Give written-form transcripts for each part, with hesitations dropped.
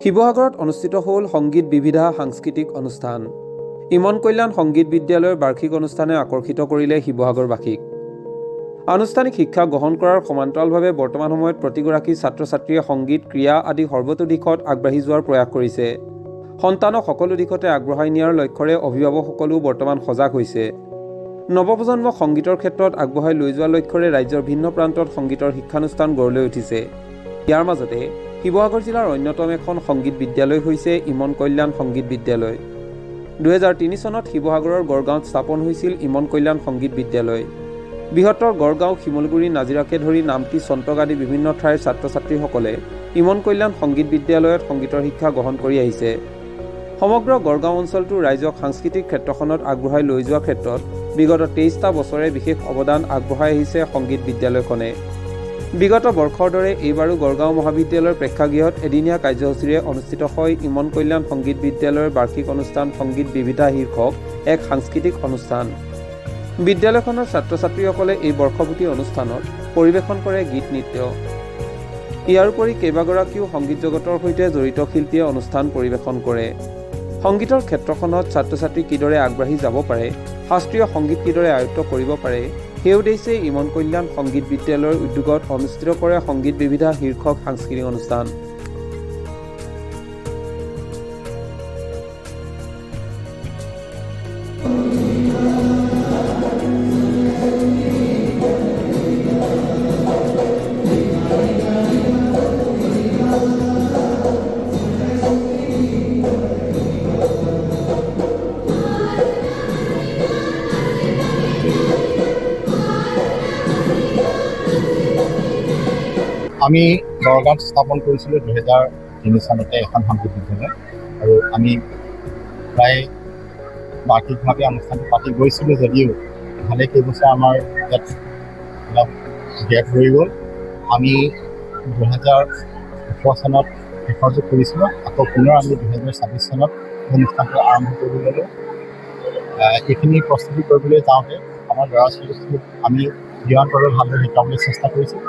শিৱসাগৰত অনুষ্ঠিত হ'ল সংগীত বিবিধা সাংস্কৃতিক অনুষ্ঠান। ইমন কল্যাণ সংগীত বিদ্যালয়ৰ বাৰ্ষিক অনুষ্ঠানে আকৰ্ষিত কৰিলে শিৱসাগৰবাসীক। আনুষ্ঠানিক শিক্ষা গ্ৰহণ কৰাৰ সমান্তৰালভাৱে বৰ্তমান সময়ত প্ৰতিগৰাকী ছাত্ৰ ছাত্ৰীয়ে সংগীত, ক্ৰীড়া আদি সৰ্বতো দিশত আগবাঢ়ি যোৱাৰ প্ৰয়াস কৰিছে। সন্তানক সকলো দিশতে আগবঢ়াই নিয়াৰ লক্ষ্যৰে অভিভাৱকসকলেও বৰ্তমান সজাগ হৈছে। নৱপ্ৰজন্মক সংগীতৰ ক্ষেত্ৰত আগবঢ়াই লৈ যোৱাৰ লক্ষ্যৰে ৰাজ্যৰ ভিন্ন প্ৰান্তত সংগীতৰ শিক্ষানুষ্ঠান গঢ় লৈ উঠিছে। ইয়াৰ মাজতে শিৱসাগৰ জিলাৰ অন্যতম এখন সংগীত বিদ্যালয় হৈছে ইমন কল্যাণ সংগীত বিদ্যালয়। 2003 চনত শিৱসাগৰৰ গড়গাঁৱত স্থাপন হৈছিল ইমন কল্যাণ সংগীত বিদ্যালয়। বৃহত্তৰ গড়গাঁও, শিমলগুৰি, নাজিৰাকে ধৰি নামটি, চন্তক আদি বিভিন্ন ঠাইৰ ছাত্ৰ ছাত্ৰীসকলে ইমন কল্যাণ সংগীত বিদ্যালয়ত সংগীতৰ শিক্ষা গ্ৰহণ কৰি আহিছে। সমগ্ৰ গড়গাঁও অঞ্চলটোৰ ৰাইজক সাংস্কৃতিক ক্ষেত্ৰখনত আগবঢ়াই লৈ যোৱাৰ ক্ষেত্ৰত বিগত 23টা বছৰে বিশেষ অৱদান আগবঢ়াই আহিছে সংগীত বিদ্যালয়খনে। বিগত বৰ্ষৰ দৰে এইবাৰো গড়গাঁও মহাবিদ্যালয়ৰ প্ৰেক্ষাগৃহত এদিনীয়া কাৰ্যসূচীৰে অনুষ্ঠিত হয় ইমন কল্যাণ সংগীত বিদ্যালয়ৰ বাৰ্ষিক অনুষ্ঠান সংগীত বিবিধা শীৰ্ষক এক সাংস্কৃতিক অনুষ্ঠান। বিদ্যালয়খনৰ ছাত্ৰ ছাত্ৰীসকলে এই বৰ্ষপূৰ্তি অনুষ্ঠানত পৰিৱেশন কৰে গীত নৃত্য। ইয়াৰ উপৰি কেইবাগৰাকীও সংগীত জগতৰ সৈতে জড়িত শিল্পীয়ে অনুষ্ঠান পৰিৱেশন কৰে। সংগীতৰ ক্ষেত্ৰখনত ছাত্ৰ ছাত্ৰী কিদৰে আগবাঢ়ি যাব পাৰে, শাস্ত্ৰীয় সংগীত কিদৰে আয়ত্ব কৰিব পাৰে, সেই উদ্দেশ্যে ইমন কল্যাণ সংগীত বিদ্যালয়ৰ উদ্যোগত অনুষ্ঠিত কৰে সংগীত বিবিধা শীৰ্ষক সাংস্কৃতিক অনুষ্ঠান। আমি গড়গাঁৱত স্থাপন কৰিছিলোঁ 2003 চনতে এখন সংগীত বিদ্যালয়, আৰু আমি প্ৰায় বাৰ্ষিকভাৱে অনুষ্ঠানটো পাতি গৈছিলোঁ যদিও ভালে কেইবছৰ আমাৰ ইয়াত অলপ গেপ ৰৈ গ'ল। আমি 2018 চনত শেষৰটো কৰিছিলোঁ, আকৌ পুনৰ আমি 2026 চনত অনুষ্ঠানটো আৰম্ভ কৰিব ল'লোঁ। এইখিনি প্ৰস্তুতি কৰিবলৈ যাওঁতে আমাৰ ল'ৰা ছোৱালীক আমি যিমান পাৰোঁ ভালদৰে শিকাবলৈ চেষ্টা কৰিছোঁ,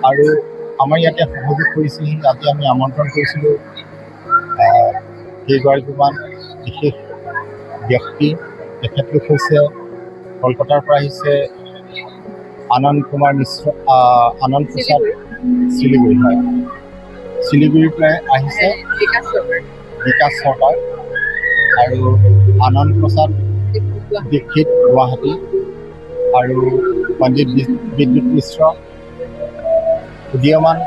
আৰু আমাৰ ইয়াতে সহযোগ কৰিছেহি। আজি আমি আমন্ত্ৰণ কৰিছিলোঁ কেইগৰাকীমান বিশেষ ব্যক্তি। তেখেতলোক হৈছে কলকাতাৰ পৰা আহিছে আনন্দ কুমাৰ মিশ্ৰ, আনন্দ প্ৰসাদ শিলিগুৰি, হয়, শিলিগুৰিৰ পৰা আহিছে বিকাশ চৰকাৰ, আৰু আনন্দ প্ৰসাদ দীক্ষিত গুৱাহাটী, আৰু পণ্ডিত বিদ্যুৎ মিশ্ৰ উদীয়মান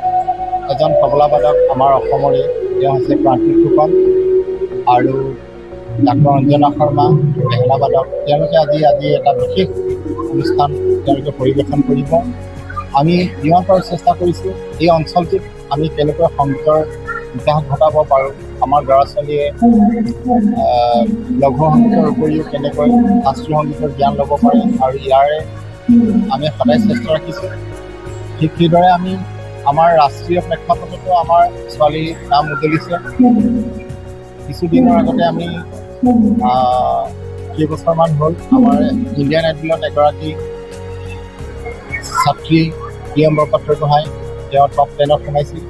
এজন তবলাবাদক আমাৰ অসমৰে, তেওঁ হৈছে প্ৰান্তিক ফুকন, আৰু ডাক্তৰ অঞ্জনা শৰ্মা বেহেলাবাদক। তেওঁলোকে আজি এটা বিশেষ অনুষ্ঠান তেওঁলোকে পৰিৱেশন কৰিব। আমি যিমান পাৰোঁ চেষ্টা কৰিছোঁ এই অঞ্চলটোত আমি কেনেকৈ সংগীতৰ বিকাশ ঘটাব পাৰোঁ, আমাৰ ল'ৰা ছোৱালীয়ে লঘু সংগীতৰ উপৰিও কেনেকৈ শাস্ত্ৰীয় সংগীতৰ জ্ঞান ল'ব পাৰে, আৰু ইয়াৰে আমি সদায় চেষ্টা ৰাখিছোঁ। ঠিক সেইদৰে আমি আমাৰ ৰাষ্ট্ৰীয় প্ৰেক্ষাপটতো আমাৰ ছোৱালীৰ নাম উজ্বলিছে। কিছুদিনৰ আগতে আমি কেইবছৰমান হ'ল আমাৰ ইণ্ডিয়ান আইডলত এগৰাকী ছাত্ৰী প্ৰিয়ম বৰপাত্ৰ গোহাঁই, তেওঁ টপ 10ত সোমাইছিল।